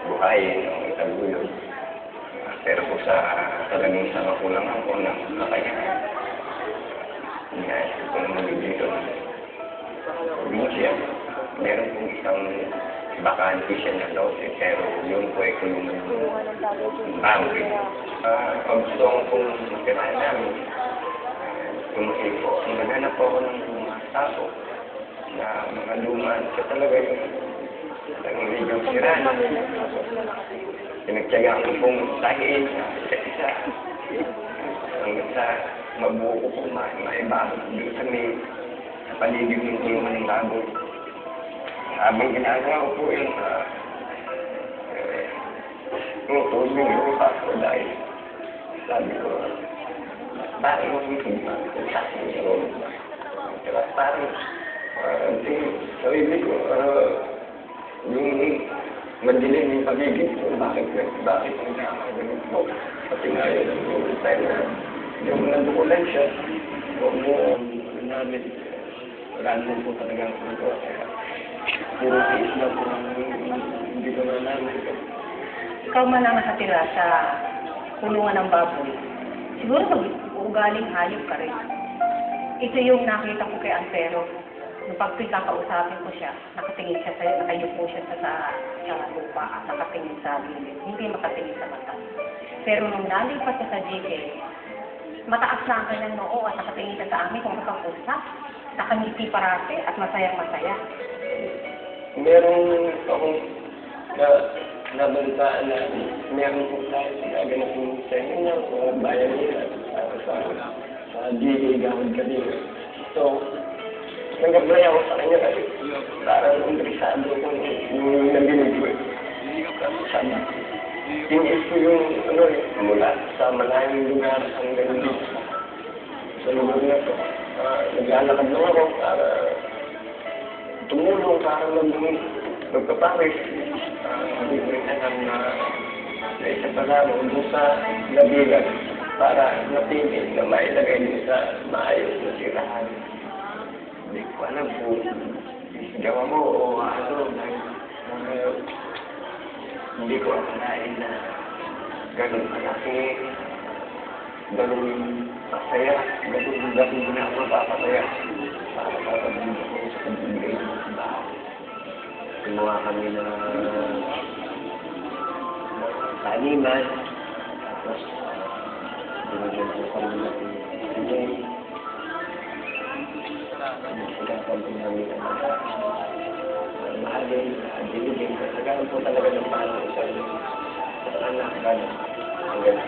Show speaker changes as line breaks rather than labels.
buhayin o itaguyod. Pero po sa talagang sa makulangan ko ng kakayahan, nais ko pong dito. Minsan, meron pong isang bakante siya na lote, pero yun po ay kulungan ng bangke. Ang gusto ko pong tirahan namin, tumasin po, naghanap po ako ng mga tao na mga luma, so talaga yung medyo siraan. Pinagtyagaan ko pong tahiin sa isa hanggang sa mabuo ko po maibahag doon sa may paligid ng kulungan ng baboy. Habang ginagawa ko po yung tubig yung lupa ko dahil sabi ko, parang yung higma sa akin yung parang sarili ko, yung madilim yung pagiging ko, bakit ang nakakagalit mo? Pati nga yun, yung time na yung nandukulan siya, huwag mo namin, wala naman po talagang ito. Puro tiis na po, hindi ko na namin.
Ikaw man ang nakatira sa kulungan ng baboy, siguro mag-uugaling hayop ka rin. Ito yung nakita ko kay Antero. Nung pagkakausapin ko siya, nakatingin siya sa'yo, nakayupo siya sa lupa at nakatingin sa gilid. Hindi makatingin sa mata. Pero nung nalipat siya sa GK, mataas na ang kanyang noo at nakatingin siya sa amin kung makapusap. Nakangiti parate at masayang-masaya.
Meron akong nabalitaan na meron po tayo sinaganap yung seminar sa bayan nila sa GK Gawad Kadina. So, nag-apply ako sa kanya kasi parang interesado ko yung nabinig ko. Sabi, tinis ko yung mula sa malayong lugar hanggang dito. Sa lugar na ito, naglalakad lang ako para tumulong para magpaparis. Hindi ko rin alam na isa pa lang doon sa nabilag para napili na mailagay din sa maayos na sirahan. Hindi ko alam kung gawa mo o ano, hindi ko akalain na ganun kalaki, ganun masaya, ganun na ako mapapasaya para papagin ako sa pagbibigay ng bahay. Kumuha kami na taniman, tapos binigyan ko kami ng pinay. Sinapan po namin ang mga mahalin, binigyan ko. Nagkaroon po talaga ng paano sa anak, gano'n.